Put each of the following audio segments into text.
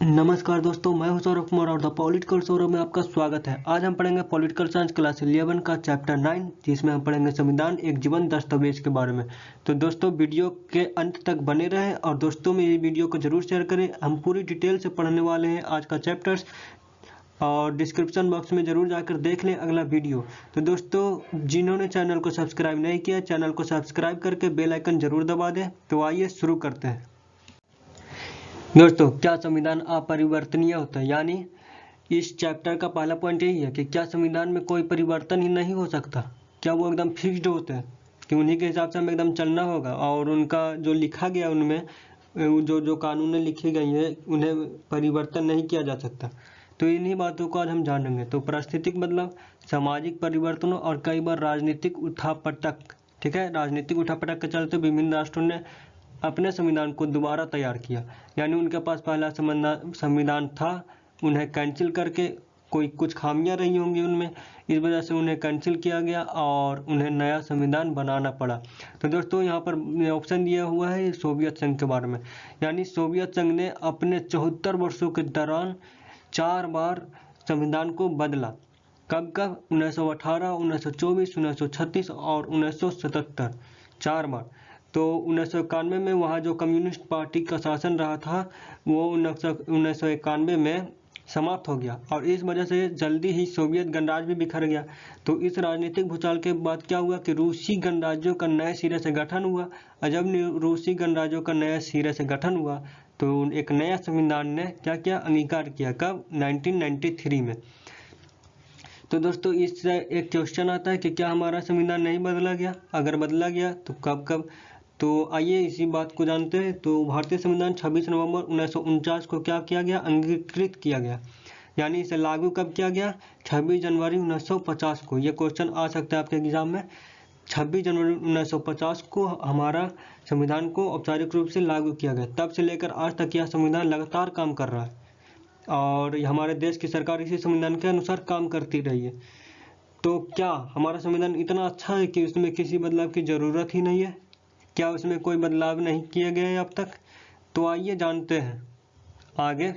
नमस्कार दोस्तों, मैं हूं सौरभ कुमार और द पॉलिटिकल सौरभ में आपका स्वागत है। आज हम पढ़ेंगे पॉलिटिकल साइंस क्लास 11 का चैप्टर 9, जिसमें हम पढ़ेंगे संविधान एक जीवन दस्तावेज के बारे में। तो दोस्तों वीडियो के अंत तक बने रहें और दोस्तों में ये वीडियो को जरूर शेयर करें। हम पूरी डिटेल से पढ़ने वाले हैं आज का चैप्टर्स, और डिस्क्रिप्शन बॉक्स में जरूर जाकर देख लें अगला वीडियो। तो दोस्तों जिन्होंने चैनल को सब्सक्राइब नहीं किया, चैनल को सब्सक्राइब करके बेल आइकन जरूर दबा दें। तो आइए शुरू करते हैं। दोस्तों, क्या संविधान अपरिवर्तनीय होता है? यानी इस चैप्टर का पहला पॉइंट यही है कि क्या संविधान में कोई परिवर्तन ही नहीं हो सकता? क्या वो एकदम फिक्स्ड होते हैं कि उन्हीं के हिसाब से हमें एकदम चलना होगा और उनका जो लिखा गया उनमें जो जो कानूनें लिखी गई हैं उन्हें परिवर्तन नहीं किया जा सकता? तो इन्हीं बातों को आज हम जानेंगे। तो पारिस्थितिक बदलाव, सामाजिक परिवर्तनों और कई बार राजनीतिक उठापटक, ठीक है, राजनीतिक उठापटक के चलते विभिन्न राष्ट्रों ने अपने संविधान को दोबारा तैयार किया। यानी उनके पास पहला संविधान था, उन्हें कैंसिल करके कोई कुछ खामियां रही होंगी उनमें, इस वजह से उन्हें कैंसिल किया गया और उन्हें नया संविधान बनाना पड़ा। तो दोस्तों यहाँ पर ऑप्शन दिया हुआ है सोवियत संघ के बारे में। यानी सोवियत संघ ने अपने 74 वर्षों के दौरान 4 बार संविधान को बदला। कब कब? 1918, 1924, 1936 और 1977, 4 बार। तो 1991 में वहाँ जो कम्युनिस्ट पार्टी का शासन रहा था वो 1991 में समाप्त हो गया और इस वजह से जल्दी ही सोवियत गणराज्य भी बिखर गया। तो इस राजनीतिक भूचाल के बाद क्या हुआ कि रूसी गणराज्यों का नए सिरे से गठन हुआ, और जब रूसी गणराज्यों का नए सिरे से गठन हुआ तो एक नया संविधान ने क्या किया? अंगीकार किया। कब? 1993 में। तो दोस्तों इससे एक क्वेश्चन आता है कि क्या हमारा संविधान नहीं बदला गया? अगर बदला गया तो कब कब? तो आइए इसी बात को जानते हैं। तो भारतीय संविधान 26 नवंबर 1949 को क्या किया गया? अंगीकृत किया गया। यानी इसे लागू कब किया गया? 26 जनवरी 1950 को। ये क्वेश्चन आ सकता है आपके एग्जाम में। 26 जनवरी 1950 को हमारा संविधान को औपचारिक रूप से लागू किया गया। तब से लेकर आज तक यह संविधान लगातार काम कर रहा है और हमारे देश की सरकार इसी संविधान के अनुसार काम करती रही है। तो क्या हमारा संविधान इतना अच्छा है कि उसमें किसी बदलाव की ज़रूरत ही नहीं है? क्या उसमें कोई बदलाव नहीं किए गए अब तक? तो आइए जानते हैं आगे।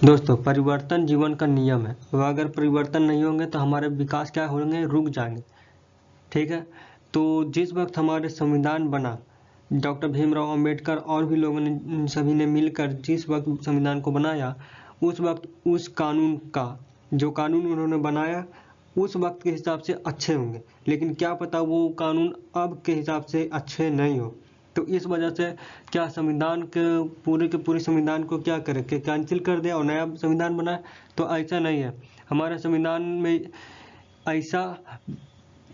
दोस्तों, परिवर्तन जीवन का नियम है। तो अगर परिवर्तन नहीं होंगे तो हमारे विकास क्या होंगे? रुक जाएंगे, ठीक है। तो जिस वक्त हमारे संविधान बना, डॉक्टर भीमराव अंबेडकर और भी लोगों ने, सभी ने मिलकर जिस वक्त संविधान को बनाया, उस वक्त उस कानून का, जो कानून उन्होंने बनाया उस वक्त के हिसाब से अच्छे होंगे, लेकिन क्या पता वो कानून अब के हिसाब से अच्छे नहीं हो। तो इस वजह से क्या संविधान के पूरे संविधान को क्या करे कि कैंसिल कर दे और नया संविधान बनाए? तो ऐसा नहीं है। हमारे संविधान में ऐसा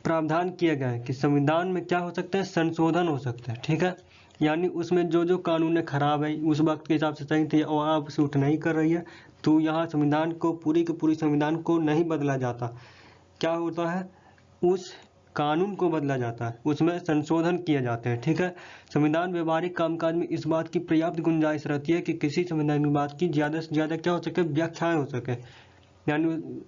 प्रावधान किया गया है कि संविधान में क्या हो सकता है? संशोधन हो सकता है, ठीक है। यानी उसमें जो जो कानून खराब है, उस वक्त के हिसाब से सही थी और अब सूट नहीं कर रही है, तो यहाँ संविधान को पूरी संविधान को नहीं बदला जाता। क्या होता है? उस कानून को बदला जाता है, उसमें संशोधन किए जाते हैं, ठीक है। संविधान व्यवहारिक कामकाज में इस बात की पर्याप्त गुंजाइश रहती है कि किसी संवैधानिक बात की ज़्यादा से ज़्यादा क्या हो सके? व्याख्याएं हो सके। यानी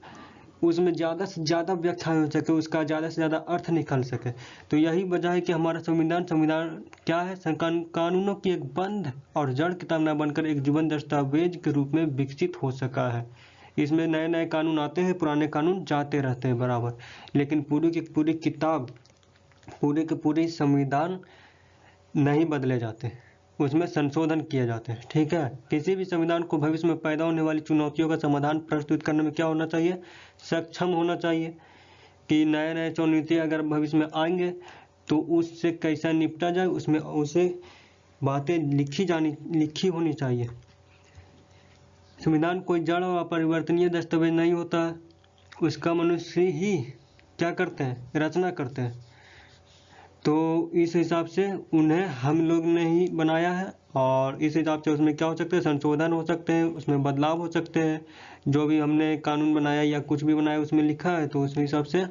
उसमें ज़्यादा से ज़्यादा व्याख्याएं हो सके, उसका ज़्यादा से ज़्यादा अर्थ निकल सके। तो यही वजह है कि हमारा संविधान क्या है? कानूनों की एक बंद और जड़ किताब न बनकर एक जीवन दस्तावेज के रूप में विकसित हो सका है। इसमें नए नए कानून आते हैं, पुराने कानून जाते रहते हैं बराबर, लेकिन पूरी की पूरी किताब, पूरे के पूरे संविधान नहीं बदले जाते, उसमें संशोधन किए जाते हैं, ठीक है। किसी भी संविधान को भविष्य में पैदा होने वाली चुनौतियों का समाधान प्रस्तुत करने में क्या होना चाहिए? सक्षम होना चाहिए कि नए नए चुनौतियाँ अगर भविष्य में आएंगे तो उससे कैसा निपटा जाए, उसमें उसे बातें लिखी होनी चाहिए। संविधान कोई जड़ और अपरिवर्तनीय दस्तावेज नहीं होता, उसका मनुष्य ही क्या करते हैं? रचना करते हैं। तो इस हिसाब से उन्हें हम लोग ने ही बनाया है और इस हिसाब से उसमें क्या हो सकते हैं? संशोधन हो सकते हैं, उसमें बदलाव हो सकते हैं। जो भी हमने कानून बनाया या कुछ भी बनाया उसमें लिखा है तो उस हिसाब से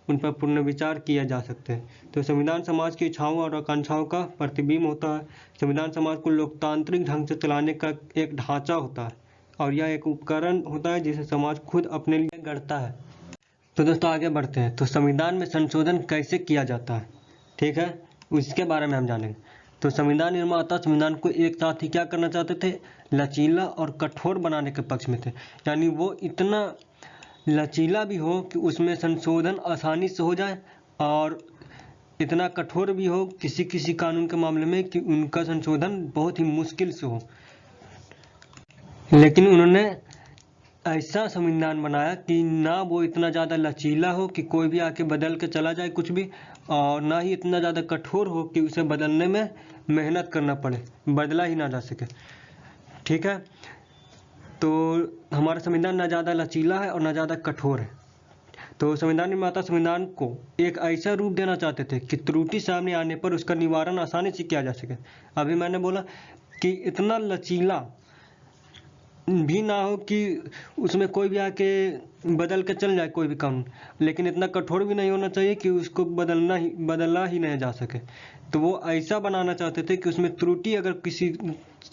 उन पर पुनर्विचार किया जा सकते हैं। तो संविधान समाज की इच्छाओं और आकांक्षाओं का प्रतिबिंब होता है। संविधान समाज को लोकतांत्रिक ढंग से चलाने का एक ढांचा होता है और यह एक उपकरण होता है जिसे समाज खुद अपने लिए गढ़ता है। तो दोस्तों आगे बढ़ते हैं। तो संविधान में संशोधन कैसे किया जाता है, ठीक है, उसके बारे में हम जानेंगे। तो संविधान निर्माता संविधान को एक साथ ही क्या करना चाहते थे, लचीला और कठोर बनाने के पक्ष में थे। यानी वो इतना लचीला भी हो कि उसमें संशोधन आसानी से हो जाए, और इतना कठोर भी हो किसी किसी कानून के मामले में कि उनका संशोधन बहुत ही मुश्किल से हो। लेकिन उन्होंने ऐसा संविधान बनाया कि ना वो इतना ज़्यादा लचीला हो कि कोई भी आके बदल के चला जाए कुछ भी, और ना ही इतना ज़्यादा कठोर हो कि उसे बदलने में मेहनत करना पड़े, बदला ही ना जा सके। ठीक है, तो हमारा संविधान ना ज़्यादा लचीला है और ना ज़्यादा कठोर है। तो संविधान निर्माता संविधान को एक ऐसा रूप देना चाहते थे कि त्रुटि सामने आने पर उसका निवारण आसानी से किया जा सके। अभी मैंने बोला कि इतना लचीला भी ना हो कि उसमें कोई भी आके बदल के चल जाए कोई भी कानून, लेकिन इतना कठोर भी नहीं होना चाहिए कि उसको बदला ही नहीं जा सके। तो वो ऐसा बनाना चाहते थे कि उसमें त्रुटि अगर किसी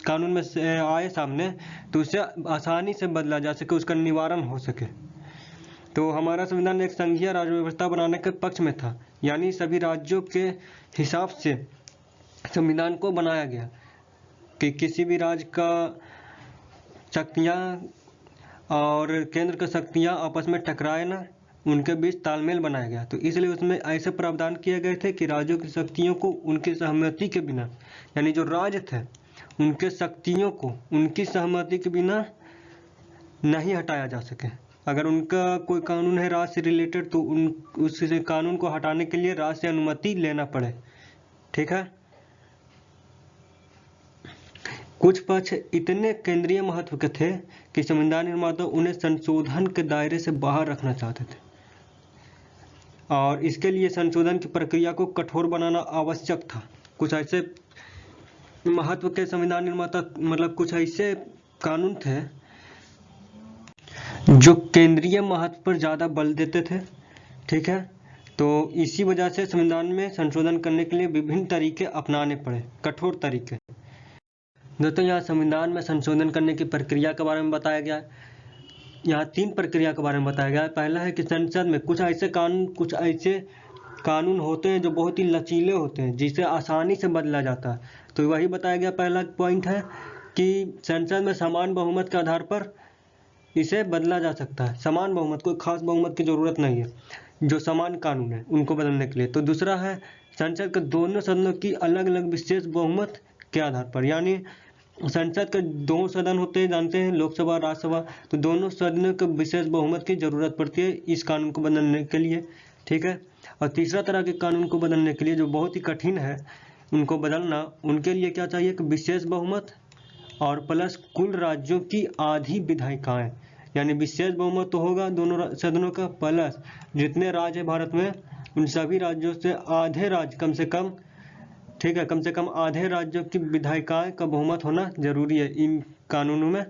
कानून में से आए सामने तो उसे आसानी से बदला जा सके, उसका निवारण हो सके। तो हमारा संविधान एक संघीय राज्य व्यवस्था बनाने के पक्ष में था, यानी सभी राज्यों के हिसाब से संविधान को बनाया गया कि किसी भी राज्य का शक्तियाँ और केंद्र की शक्तियाँ आपस में टकराए ना, उनके बीच तालमेल बनाया गया। तो इसलिए उसमें ऐसे प्रावधान किए गए थे कि राज्यों की शक्तियों को उनकी सहमति के बिना, यानी जो राज्य थे उनके शक्तियों को उनकी सहमति के बिना नहीं हटाया जा सके। अगर उनका कोई कानून है राज्य से रिलेटेड तो उस कानून को हटाने के लिए राज्य से अनुमति लेना पड़े। ठीक है, कुछ पक्ष इतने केंद्रीय महत्व के थे कि संविधान निर्माता उन्हें संशोधन के दायरे से बाहर रखना चाहते थे, और इसके लिए संशोधन की प्रक्रिया को कठोर बनाना आवश्यक था। कुछ ऐसे महत्व के संविधान निर्माता मतलब कुछ ऐसे कानून थे जो केंद्रीय महत्व पर ज़्यादा बल देते थे। ठीक है, तो इसी वजह से संविधान में संशोधन करने के लिए विभिन्न तरीके अपनाने पड़े, कठोर तरीके। दोस्तों, यहाँ संविधान में संशोधन करने की प्रक्रिया के बारे में बताया गया है। यहाँ 3 प्रक्रिया के बारे में बताया गया है। पहला है कि संसद में कुछ ऐसे कानून होते हैं जो बहुत ही लचीले होते हैं, जिसे आसानी से बदला जाता है। तो वही बताया गया। पहला पॉइंट है कि संसद में समान बहुमत के आधार पर इसे बदला जा सकता है। समान बहुमत, कोई खास बहुमत की जरूरत नहीं है, जो समान कानून है उनको बदलने के लिए। तो दूसरा है संसद के दोनों सदनों की अलग अलग विशेष बहुमत के आधार पर, यानी संसद के 2 सदन होते हैं, जानते हैं, लोकसभा राज्यसभा। तो दोनों सदनों को विशेष बहुमत की जरूरत पड़ती है इस कानून को बदलने के लिए। ठीक है, और तीसरा तरह के कानून को बदलने के लिए जो बहुत ही कठिन है उनको बदलना, उनके लिए क्या चाहिए कि विशेष बहुमत और प्लस कुल राज्यों की आधी विधायिकाएं, यानी विशेष बहुमत तो होगा दोनों सदनों का, प्लस जितने राज्य भारत में उन सभी राज्यों से आधे राज्य कम से कम, ठीक है, कम से कम आधे राज्यों की विधायिकाएं का बहुमत होना जरूरी है इन कानूनों में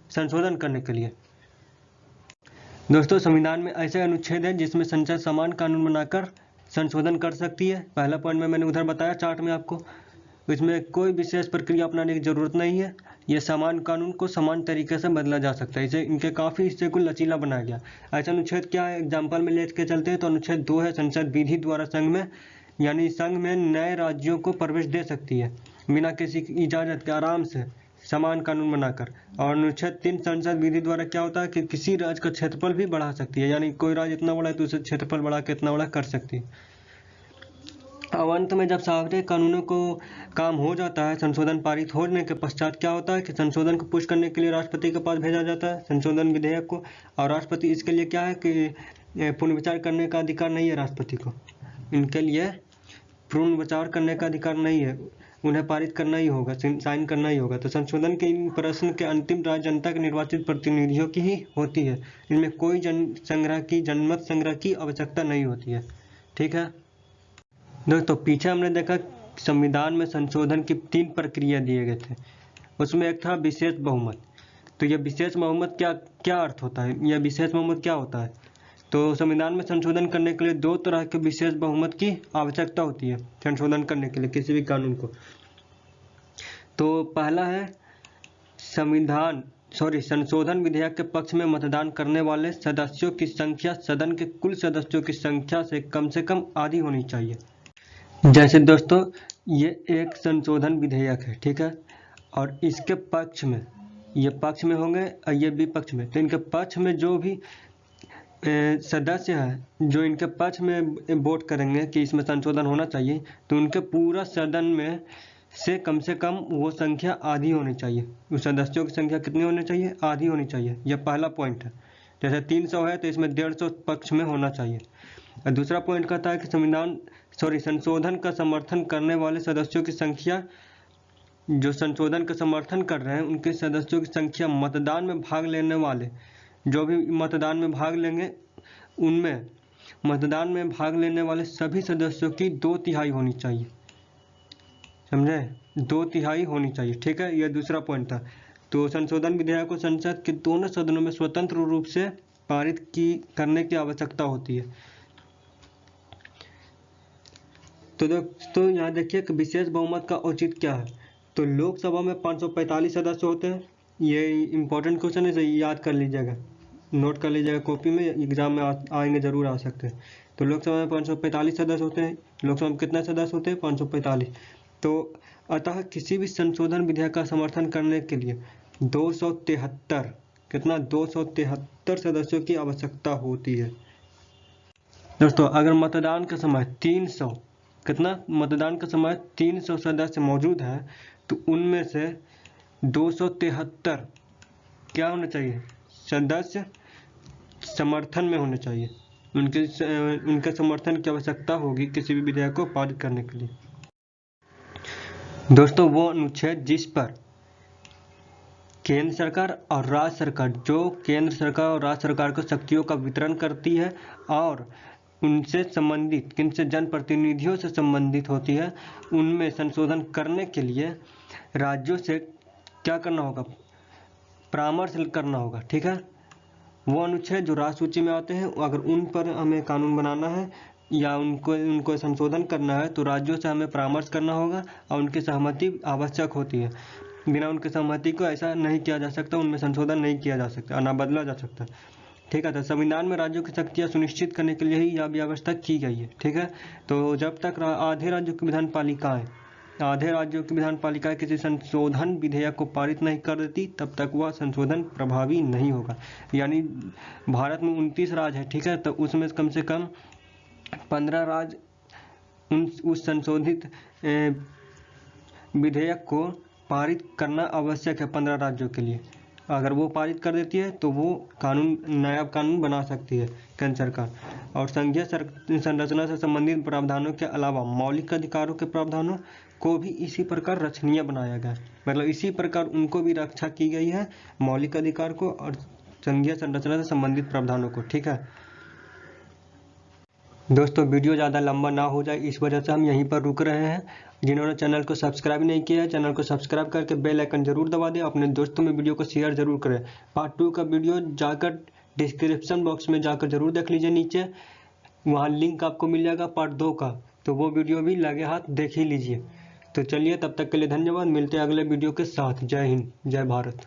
संशोधन करने के लिए। दोस्तों, संविधान में ऐसे अनुच्छेद हैं जिसमें संसद समान कानून बनाकर संशोधन कर सकती है। पहला पॉइंट में मैंने उधर बताया चार्ट में आपको, इसमें कोई विशेष प्रक्रिया अपनाने की जरूरत नहीं है। ये समान कानून को समान तरीके से बदला जा सकता है। इसे इनके काफ़ी हिस्से को लचीला बनाया गया। ऐसा अनुच्छेद क्या है, एग्जाम्पल में लेके चलते हैं तो अनुच्छेद 2 है, संसद विधि द्वारा संघ में, यानी संघ में नए राज्यों को प्रवेश दे सकती है बिना किसी की इजाज़त के, आराम से समान कानून बनाकर। और अनुच्छेद 3 संसद विधि द्वारा क्या होता है कि किसी राज्य का क्षेत्रफल भी बढ़ा सकती है, यानी कोई राज्य इतना बड़ा है तो उसे क्षेत्रफल बढ़ा के इतना बड़ा कर सकती है। अब अंत में जब सारे कानूनों को काम हो जाता है, संशोधन पारित होने के पश्चात क्या होता है कि संशोधन को पुश करने के लिए राष्ट्रपति के पास भेजा जाता है संशोधन विधेयक को। और राष्ट्रपति इसके लिए क्या है कि पुनर्विचार करने का अधिकार नहीं है राष्ट्रपति को, इनके लिए पुनर्विचार करने का अधिकार नहीं है, उन्हें पारित करना ही होगा, साइन करना ही होगा। तो संशोधन के इन प्रश्न के अंतिम राय जनता के निर्वाचित प्रतिनिधियों की ही होती है, इनमें कोई जनमत संग्रह की आवश्यकता नहीं होती है। ठीक है दोस्तों, पीछे हमने देखा संविधान में संशोधन की 3 प्रक्रिया दिए गए थे, उसमें एक था विशेष बहुमत। तो यह विशेष बहुमत क्या अर्थ होता है, यह विशेष बहुमत क्या होता है? तो संविधान में संशोधन करने के लिए 2 तरह के विशेष बहुमत की आवश्यकता होती है संशोधन करने के लिए किसी भी कानून को। तो पहला है संशोधन विधेयक के पक्ष में मतदान करने वाले सदस्यों की संख्या सदन के कुल सदस्यों की संख्या से कम आधी होनी चाहिए। जैसे दोस्तों ये एक संशोधन विधेयक है, ठीक है, और इसके पक्ष में ये पक्ष में होंगे और ये भी पक्ष में, तो इनके पक्ष में जो भी सदस्य हैं जो इनके पक्ष में वोट करेंगे कि इसमें संशोधन होना चाहिए, तो उनके पूरा सदन में से कम वो संख्या आधी होनी चाहिए। उस सदस्यों की संख्या कितनी होनी चाहिए? आधी होनी चाहिए। यह पहला पॉइंट है। जैसे 300 है तो इसमें 150 पक्ष में होना चाहिए। और दूसरा पॉइंट कहता है कि संशोधन का समर्थन करने वाले सदस्यों की संख्या, जो संशोधन का समर्थन कर रहे हैं उनके सदस्यों की संख्या मतदान में भाग लेने वाले, जो भी मतदान में भाग लेंगे उनमें मतदान में भाग लेने वाले सभी सदस्यों की 2/3 होनी चाहिए। समझे? 2/3 होनी चाहिए, ठीक है। यह दूसरा पॉइंट था। तो संशोधन विधेयक को संसद के दोनों सदनों में स्वतंत्र रूप से पारित करने की आवश्यकता होती है। तो दोस्तों यहाँ देखिए कि विशेष बहुमत का औचित्य क्या है। तो लोकसभा में 545 सदस्य होते हैं। ये इम्पोर्टेंट क्वेश्चन है, याद कर लीजिएगा, नोट कर लीजिएगा कॉपी में, एग्जाम में आएंगे, जरूर आ सकते हैं। तो लोकसभा में 545 सदस्य होते हैं। लोकसभा में कितने सदस्य होते हैं? 545। तो अतः किसी भी संशोधन विधेयक का समर्थन करने के लिए 273 कितना 273 सदस्यों की आवश्यकता होती है। दोस्तों अगर मतदान का समय 300 मतदान का समय 300 सदस्य मौजूद है तो उनमें से 273 क्या होने चाहिए? सदस्य समर्थन में होने चाहिए। उनके समर्थन की आवश्यकता होगी किसी भी विधेयक को पारित करने के लिए। दोस्तों वो अनुच्छेद जिस पर केंद्र सरकार और राज्य सरकार, जो केंद्र सरकार और राज्य सरकार को शक्तियों का वितरण करती है और उनसे संबंधित, किनसे, जनप्रतिनिधियों से संबंधित होती है, उनमें संशोधन करने के लिए राज्यों से क्या करना होगा? परामर्श करना होगा, ठीक है। वो अनुच्छेद जो राज्य सूची में आते हैं, अगर उन पर हमें कानून बनाना है या उनको संशोधन करना है तो राज्यों से हमें परामर्श करना होगा और उनकी सहमति आवश्यक होती है। बिना उनकी सहमति को ऐसा नहीं किया जा सकता, उनमें संशोधन नहीं किया जा सकता और ना बदला जा सकता, ठीक है। तो संविधान में राज्यों की शक्तियाँ सुनिश्चित करने के लिए ही यह व्यवस्था की गई है, ठीक है। तो जब तक आधे राज्यों की विधान पालिकाएं किसी संशोधन विधेयक को पारित नहीं कर देती, तब तक वह संशोधन प्रभावी नहीं होगा। यानी भारत में 29 राज्य है, ठीक है, तो उसमें कम से कम 15 राज्य उस संशोधित विधेयक को पारित करना आवश्यक है 15 राज्यों के लिए। अगर वो पारित कर देती है तो वो नया कानून बना सकती है केंद्र सरकार। और संघीय संरचना से संबंधित प्रावधानों के अलावा मौलिक अधिकारों के प्रावधानों को भी इसी प्रकार रक्षणीय बनाया गया, मतलब इसी प्रकार उनको भी रक्षा की गई है, मौलिक अधिकार को और संघीय संरचना से संबंधित प्रावधानों को, ठीक है। दोस्तों वीडियो ज़्यादा लंबा ना हो जाए इस वजह से हम यहीं पर रुक रहे हैं। जिन्होंने चैनल को सब्सक्राइब नहीं किया है, चैनल को सब्सक्राइब करके बेल आइकन जरूर दबा दें। अपने दोस्तों में वीडियो को शेयर जरूर करें। पार्ट 2 का वीडियो जाकर डिस्क्रिप्शन बॉक्स में जाकर जरूर देख लीजिए, नीचे वहाँ लिंक आपको मिल जाएगा पार्ट 2 का, तो वो वीडियो भी लगे हाथ देख ही लीजिए। तो चलिए तब तक के लिए धन्यवाद, मिलते हैं अगले वीडियो के साथ। जय हिंद, जय भारत।